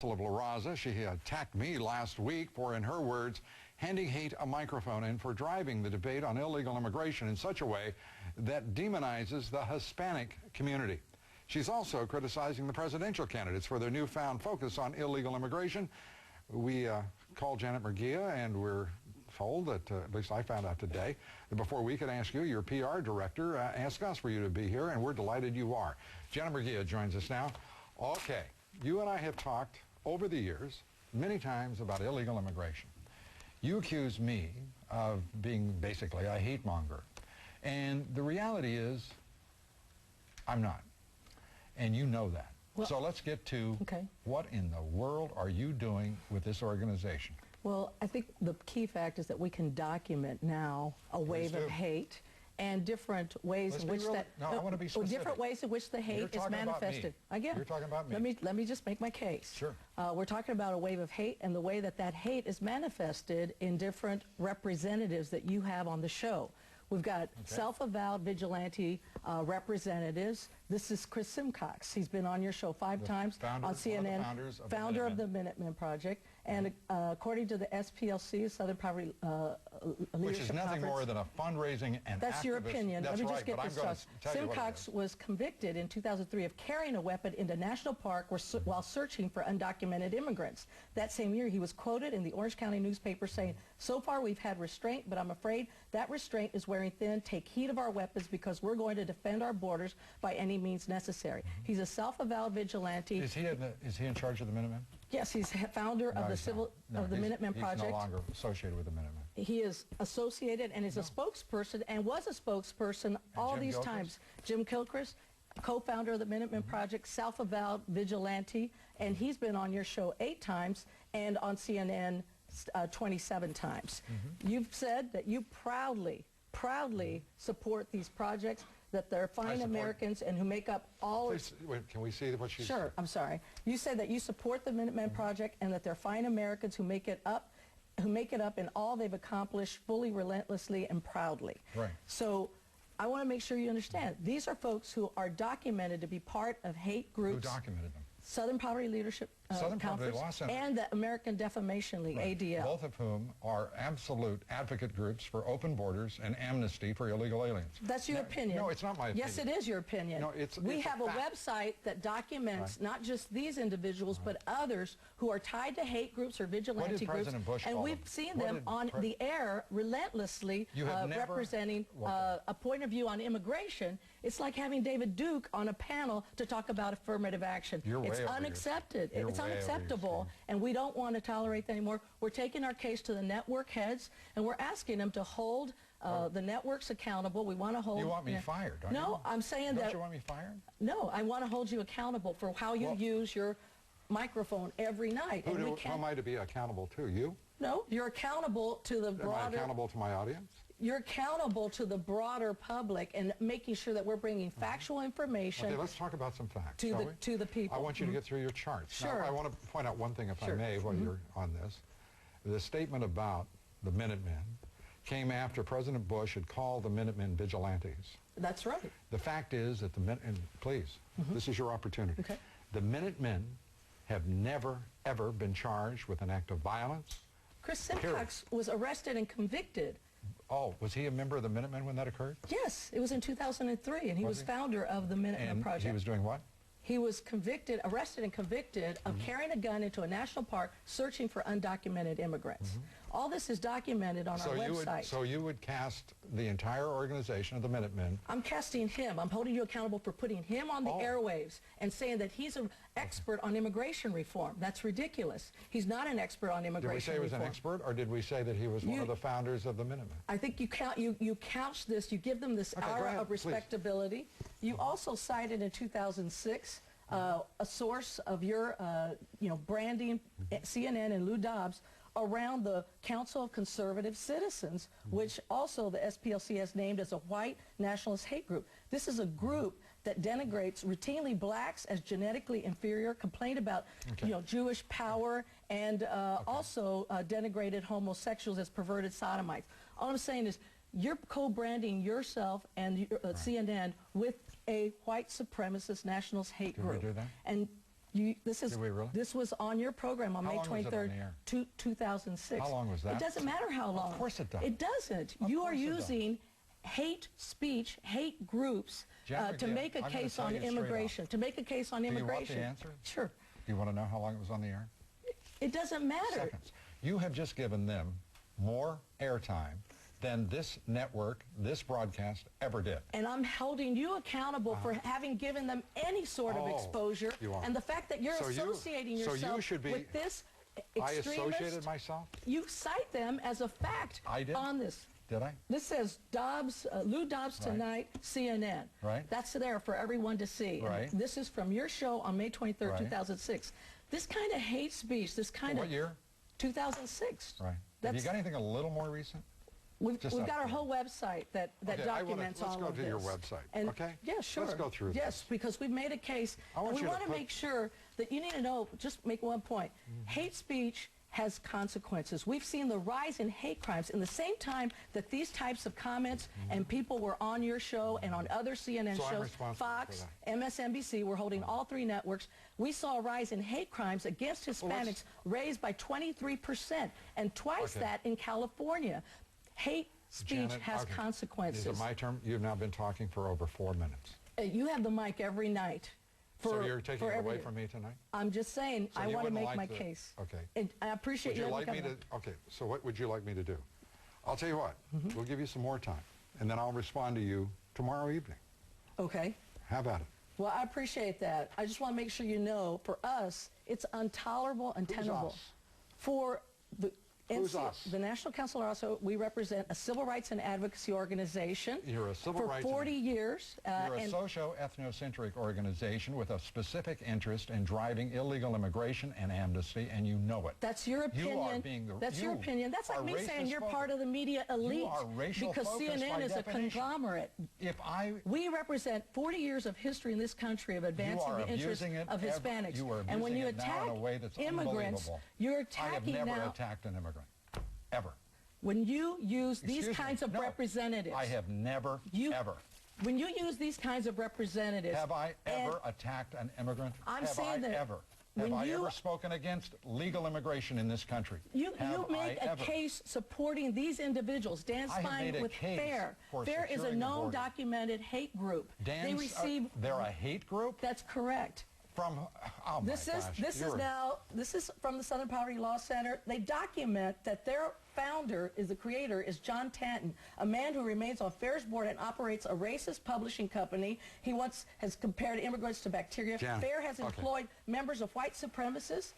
of Raza. She attacked me last week for, in her words, handing hate a microphone and for driving the debate on illegal immigration in such a way that demonizes the Hispanic community. She's also criticizing the presidential candidates for their newfound focus on illegal immigration. We called Janet Murguia, and we're told that, at least I found out today, that before we could ask you, your PR director asked us for you to be here, and we're delighted you are. Janet Murguia joins us now. Okay, you and I have talked over the years many times about illegal immigration. You accuse me of being basically a hate monger, and the reality is I'm not, and you know that. Well, so let's get to what in the world are you doing with this organization? Well, I think the key fact is that we can document now a wave of hate and different ways in which I want to be specific. Different ways in which the hate is manifested. Again, you're talking about me. Let me just make my case. Sure. We're talking about a wave of hate and the way that that hate is manifested in different representatives that you have on the show. We've got self-avowed vigilante representatives. This is Chris Simcox. He's been on your show 5 times on CNN, founder of the Minutemen Project. And according to the SPLC, Southern Poverty Leadership Which is nothing more than a fundraising and That's your opinion. Let me just get this started. Simcox was convicted in 2003 of carrying a weapon into National Park while searching for undocumented immigrants. That same year, he was quoted in the Orange County newspaper saying, "So far we've had restraint, but I'm afraid that restraint is wearing thin. Take heed of our weapons because we're going to defend our borders by any means necessary." He's a self-avowed vigilante. Is he in charge of the Minutemen? Yes, he's founder of the Minutemen Project. He's no longer associated with the Minutemen. He is associated and is a spokesperson and was a spokesperson all these times. Jim Kilchrist, co-founder of the Minutemen Project, self-avowed vigilante, and he's been on your show 8 times and on CNN 27 times. You've said that you proudly support these projects, that they're fine Americans and who make up all... Please, wait, can we see what she said? Sure, I'm sorry. You said that you support the Minutemen Project and that they're fine Americans who make it up in all they've accomplished fully, relentlessly, and proudly. Right. So I want to make sure you understand. These are folks who are documented to be part of hate groups. Who documented them? Southern Poverty Leadership Conference and the American Defamation League, ADL. Both of whom are absolute advocate groups for open borders and amnesty for illegal aliens. That's your opinion. No, it's not my opinion. Yes, it is your opinion. No, we have a website that documents not just these individuals, but others who are tied to hate groups or vigilante groups. And we've seen them on the air relentlessly representing a point of view on immigration. It's like having David Duke on a panel to talk about affirmative action. It's unaccepted. It's unacceptable, and we don't want to tolerate that anymore. We're taking our case to the network heads, and we're asking them to hold the networks accountable. We want to hold... You want me fired, don't you? No, I'm saying that... Don't you want me fired? No, I want to hold you accountable for how you use your microphone every night. Who am I to be accountable to? You? No, you're accountable to the broader... Am I accountable to my audience? You're accountable to the broader public and making sure that we're bringing factual information. Okay, let's talk about some facts, to the people. I want you to get through your charts. Sure. Now, I want to point out one thing, if I may, while you're on this. The statement about the Minutemen came after President Bush had called the Minutemen vigilantes. That's right. The fact is that please, this is your opportunity. Okay. The Minutemen have never, ever been charged with an act of violence. Chris Simcox was arrested and convicted. Oh, was he a member of the Minutemen when that occurred? Yes, it was in 2003, and he was founder of the Minutemen Project. He was doing what? He was arrested and convicted of carrying a gun into a national park searching for undocumented immigrants. All this is documented on our website. So you would cast the entire organization of the Minutemen? I'm casting him. I'm holding you accountable for putting him on the airwaves and saying that he's an expert on immigration reform. That's ridiculous. He's not an expert on immigration reform. Did we say he was an expert, or did we say that he was one of the founders of the Minutemen? I think you couch this, you give them this aura of respectability. You also cited in 2006 a source of your branding, CNN and Lou Dobbs, around the Council of Conservative Citizens, which also the SPLC has named as a white nationalist hate group. This is a group that denigrates routinely blacks as genetically inferior, complained about Jewish power, and also denigrated homosexuals as perverted sodomites. All I'm saying is you're co-branding yourself and CNN with a white supremacist nationalist hate group. Did we do that? And This is Did we really? This was on your program on How May long was it on 23rd, the air? 2006. How long was that? It doesn't matter how long. Of course it does. It doesn't. Of You are course it does. using hate speech, hate groups to make a case on immigration. To make a case on immigration. Do you want the answer? Sure. Do you want to know how long it was on the air? It doesn't matter. Seconds. You have just given them more airtime than this network, this broadcast ever did. And I'm holding you accountable for having given them any sort of exposure. You are. And the fact that you're associating yourself with this extremist. I associated myself? You cite them as a fact on this. Did I? This says Dobbs, Lou Dobbs Tonight, CNN. Right. That's there for everyone to see. Right. And this is from your show on May 23rd, 2006. This kind of hate speech, this kind of... What year? 2006. Right. Have you got anything a little more recent? We've got our whole website that documents all of this. Let's go to your website, and okay? Yeah, sure. Let's go through this. Yes, because we've made a case. And we want to make sure that you need to know, just make one point. Hate speech has consequences. We've seen the rise in hate crimes in the same time that these types of comments and people were on your show and on other CNN shows, Fox, MSNBC, we're holding all three networks. We saw a rise in hate crimes against Hispanics raised by 23% and twice that in California. Hate speech has consequences. Is it my turn? You've now been talking for over 4 minutes. You have the mic every night. So you're taking it away from me tonight? I'm just saying, I want to make my case. Okay. And I appreciate you like me to. Okay, so what would you like me to do? I'll tell you what, we'll give you some more time, and then I'll respond to you tomorrow evening. Okay. How about it? Well, I appreciate that. I just want to make sure you know, for us, it's intolerable and tenable. For the Who's us? The National Council also, we represent a civil rights and advocacy organization. You're a civil rights... For 40 years. You're a socio-ethnocentric organization with a specific interest in driving illegal immigration and amnesty, and you know it. That's your opinion. You are being the... That's your opinion. That's like me saying you're part of the media elite. You are racial because CNN is a conglomerate. We represent 40 years of history in this country of advancing the interests of Hispanics. And when you attack immigrants, you're attacking now... I have never attacked an immigrant. Ever. When you use these kinds of representatives... I have never, ever. When you use these kinds of representatives... Have I ever attacked an immigrant? I'm saying that... Have I ever spoken against legal immigration in this country? You make a case supporting these indivials. Dan Spine with FAIR. FAIR is a known, documented hate group. They receive... They're a hate group? That's correct. From, oh my gosh. This is from the Southern Poverty Law Center. They document that their founder, the creator, is John Tanton, a man who remains on FAIR's board and operates a racist publishing company. He once has compared immigrants to bacteria. FAIR has employed members of white supremacists,